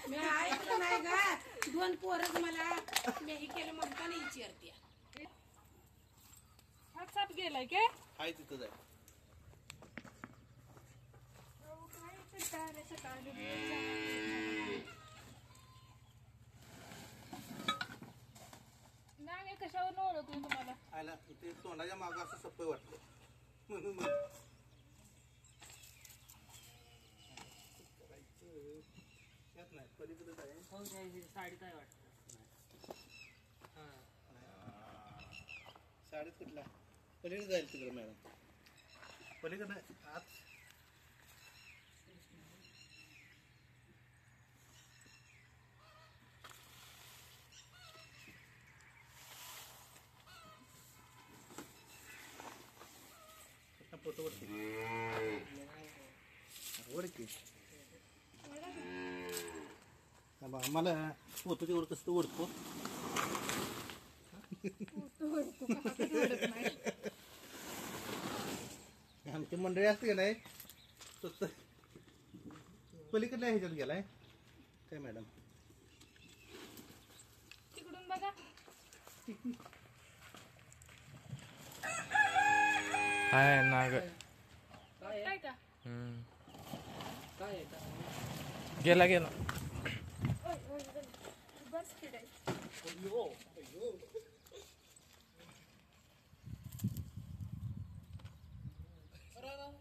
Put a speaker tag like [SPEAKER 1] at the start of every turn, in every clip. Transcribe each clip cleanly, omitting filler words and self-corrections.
[SPEAKER 1] मी ऐकलं नाही का 2 पोरच मला मी हे केलं म्हणताना विचारते
[SPEAKER 2] हात साप गेलाय काय
[SPEAKER 3] हाय तिथं जाय
[SPEAKER 2] नाही कशावर ओळखलं तुम्हाला
[SPEAKER 3] आला ते तोंडाच्या मागं असं सप्पय वाटलं म्हणून यात नाही पलीकडे जाय
[SPEAKER 4] साडी काय वाटत
[SPEAKER 3] साडीत कुठला पलीकडे जाईल तिकडे मॅडम पलीकडे नाही आत फोटो वरती आम्हाला फोटो तेवढं कसं ओढतो आमची मंडळी असते नाही स्वतः पलीकडल्या ह्याच्यात गेलाय काय मॅडम
[SPEAKER 2] तिकडून बघा
[SPEAKER 5] हाय नाग
[SPEAKER 2] काय का
[SPEAKER 4] काय
[SPEAKER 5] गेला गेला
[SPEAKER 2] बस फिराय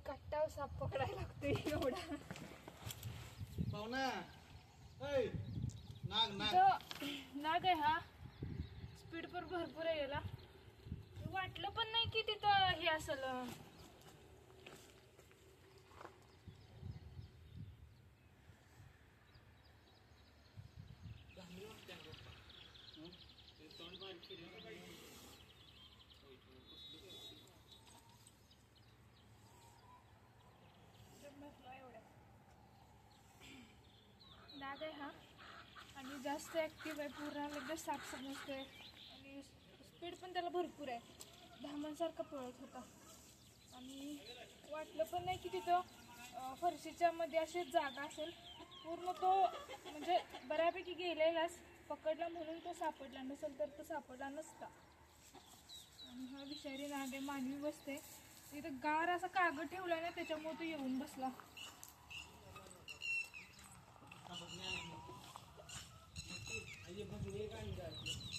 [SPEAKER 2] कट्टाव साप पकडायला लागतोय एवढा
[SPEAKER 3] पाहुणा नाग नाग
[SPEAKER 2] नाग आहे हा स्पीड पण भरपूर आहे याला वाटलं पण नाही की तिथं हे असेल नाग आहे हा आणि जास्त ऍक्टिव्ह आहे पूर्ण लगेच साप समजतोय आणि स्पीड पण त्याला भरपूर आहे धामांसारखा पळत होता आणि वाटलं पण नाही की तिथं फरशीच्या मध्ये अशी जागा असेल पूर्ण तो म्हणजे बऱ्यापैकी गेलेलाच पकडला म्हणून तो सापडला नसेल तर तो सापडला नसता आणि हा विषारी नाग आहे मानवी बसते तिथं गार असा कागद ठेवला ना त्याच्यामुळे तो येऊन बसला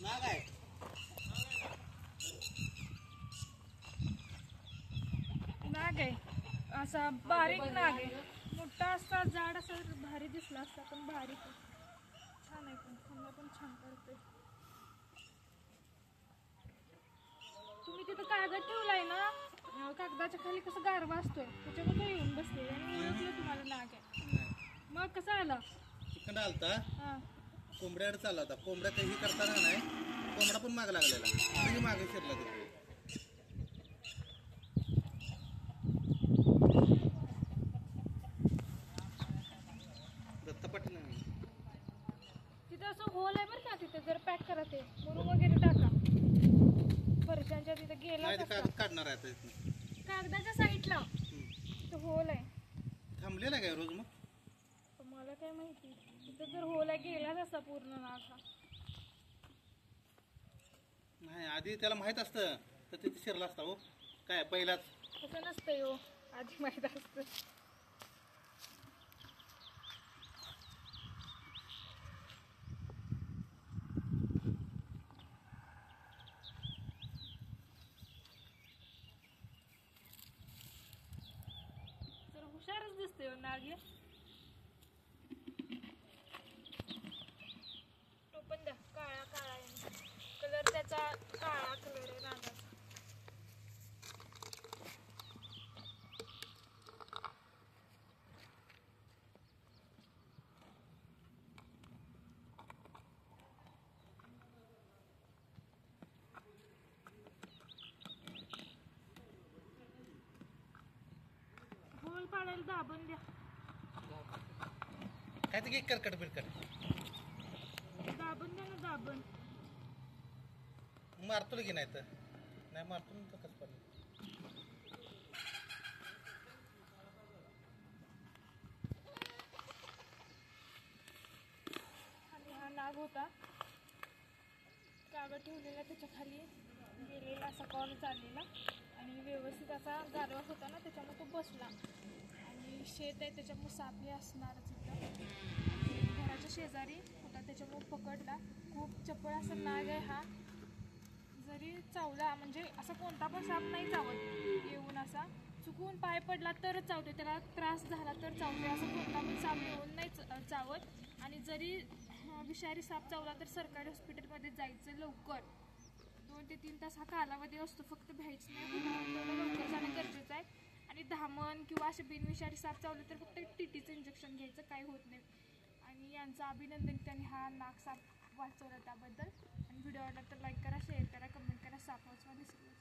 [SPEAKER 3] नाग आहे
[SPEAKER 2] नाग आहे असा बारीक नाग आहे मोठा असता जाड असा भारी दिसला असता पण बारीक आहे छान आहे पण खायला पण छान पडते तुम्ही तिथं कागद ठेवलाय ना कागदाच्या खाली कसं गारवा असतोय त्याच्यामध्ये येऊन बसते आणि ओळखलं तुम्हाला नाग आहे मग कसं आलं
[SPEAKER 3] चिकन आलता
[SPEAKER 2] हा
[SPEAKER 3] कोंबड्याकडे चालला होता कोंबड्या काही करताना नाही कोंबडा पण माग लागलेला म्हणजे मागे शिरला तिथे दत्ता पाटील
[SPEAKER 2] तिथं असं होल आहे बरं का तिथं जर पॅक करा ते मुरुम वगैरे टाका फरशांच्या तिथं गेला
[SPEAKER 3] नाही ते कागद काढणार आहे आता इथनं
[SPEAKER 2] कागदाच्या साईडला तिथं होल आहे
[SPEAKER 3] थांबलेला आहे काय रोज मग
[SPEAKER 2] पण मला काय माहिती तिथं जर होल आहे गेलाच असा पूर्ण नाग हा
[SPEAKER 3] नाही आधी त्याला माहित असतं तर तिथे शिरला असता हो काय पहिलाच
[SPEAKER 2] तसं नसतंय हो आधी माहित असतं तर हुशारच दिसते हो नाग तो पण द्या काळा काळा आहे कलर त्याचा काळा कलर आहे नागाचा होल पाडायला दाबून द्या
[SPEAKER 3] काय ते करकट बिरकट
[SPEAKER 2] दाबून द्या ना दाबून
[SPEAKER 3] मारतो की नाही तर नाही मारतो तर कसं पण
[SPEAKER 2] होता, कागद ठेवलेला त्याच्या खाली गेलेला असा कॉल चाललेला आणि व्यवस्थित असा गारवा होता ना त्याच्यामुळे तो बसला आणि शेत आहे त्याच्यामुळे साप हे असणारच इथं. आणि घराच्या शेजारी होता त्याच्यामुळे पकडला. खूप चपळ असा नाग आहे हा. जरी चावला म्हणजे असा कोणता पण साप नाही चावत येऊन, असा चुकून पाय पडला तरच चावते, त्याला त्रास झाला तर चावते. असं कोणता पण साप येऊन नाही चावत. आणि जरी विषारी साप चावला तर सरकारी हॉस्पिटलमध्ये जायचं लवकर. 2 ते 3 तास हा कालावधी असतो, फक्त भ्यायचं नाही, तेवढं लवकर जाणं गरजेचं आहे. आणि धामण किंवा असे बिनविषारी साप चावले तर फक्त टीटीचं इंजेक्शन घ्यायचं, काही होत नाही. आणि यांचं अभिनंदन, त्यांनी हा नाग साप वाचवला त्याबद्दल. आणि व्हिडिओ आवडला तर लाईक करा, शेअर करा, कमेंट करा. साप वाचवा दिसेल.